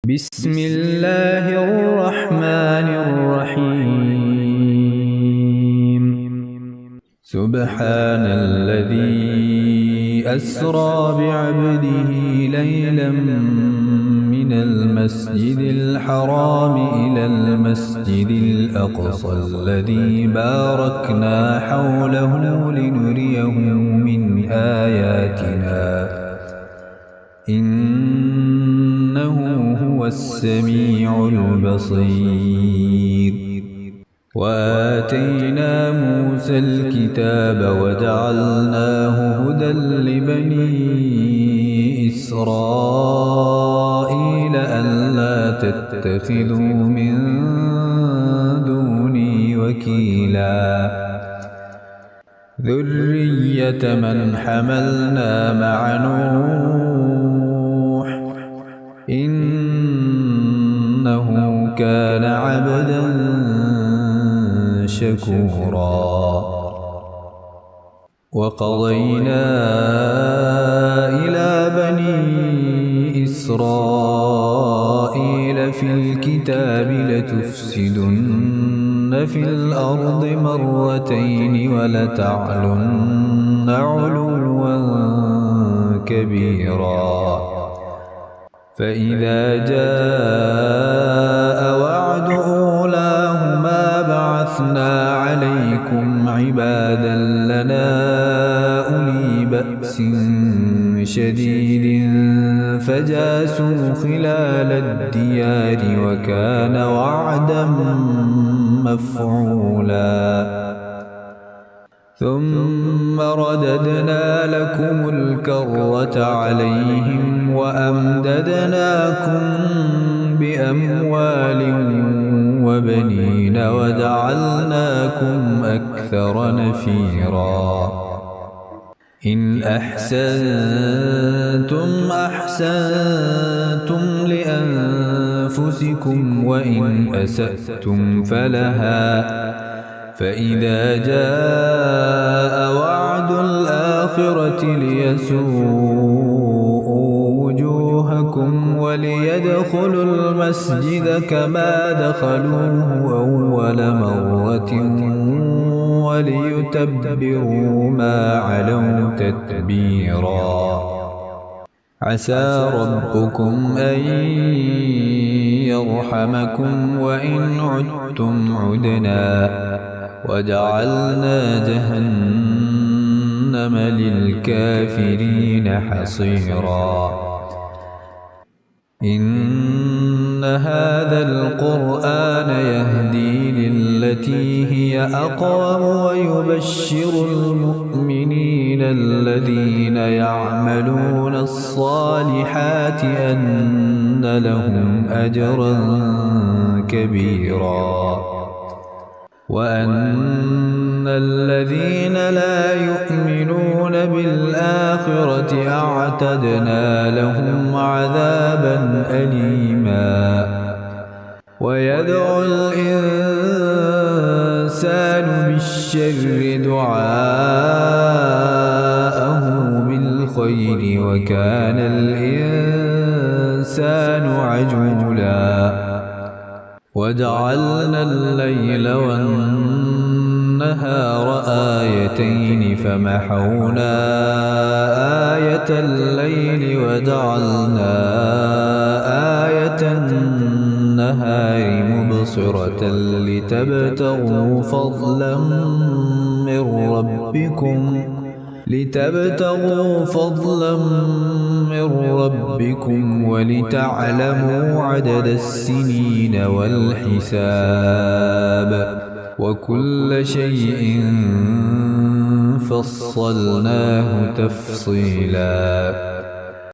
بسم الله الرحمن الرحيم. سبحان الذي أسرى بعبده ليلا من المسجد الحرام إلى المسجد الأقصى الذي باركنا حوله لنريه من آياتنا إنه هو السميع البصير. وآتينا موسى الكتاب وجعلناه هدى لبني إسرائيل ألا تتخذوا من دوني وكيلا ذرية من حملنا مع نوح إنه كان عبدا شكورا. وقضينا إلى بني إسرائيل في الكتاب لتفسدن في الأرض مرتين ولتعلن علوا كبيرا. فإذا جاء وعد أولاهما بعثنا عليكم عبادا لنا أولي بأس شديد فجاسوا خلال الديار وكان وعدا مفعولا. ثم رددنا لكم الكرة عليهم وأمددناكم بأموال وبنين وجعلناكم أكثر نفيرا. إن أحسنتم أحسنتم لأنفسكم وإن أسأتم فلها. فإذا جاء وعد الآخرة ليسوءوا وجوهكم وليدخلوا المسجد كما دخلوه أول مرة وليتبروا ما علوا تتبيرا. عسى ربكم أن يرحمكم وإن عدتم عدنا وجعلنا جهنم للكافرين حصيرا. إن هذا القرآن يهدي للتي هي أقوم ويبشر المؤمنين الذين يعملون الصالحات أن لهم أجرا كبيرا وأن الذين لا يؤمنون بالآخرة أعتدنا لهم عذابا أليما. ويدعو الإنسان بالشر دعاءه بالخير وكان الإنسان عجولا. وجعلنا الليل والنهار آيتين فمحونا آية الليل وجعلنا آية النهار مبصرة لتبتغوا فضلا من ربكم ولتعلموا عدد السنين والحساب وكل شيء فصلناه تفصيلا.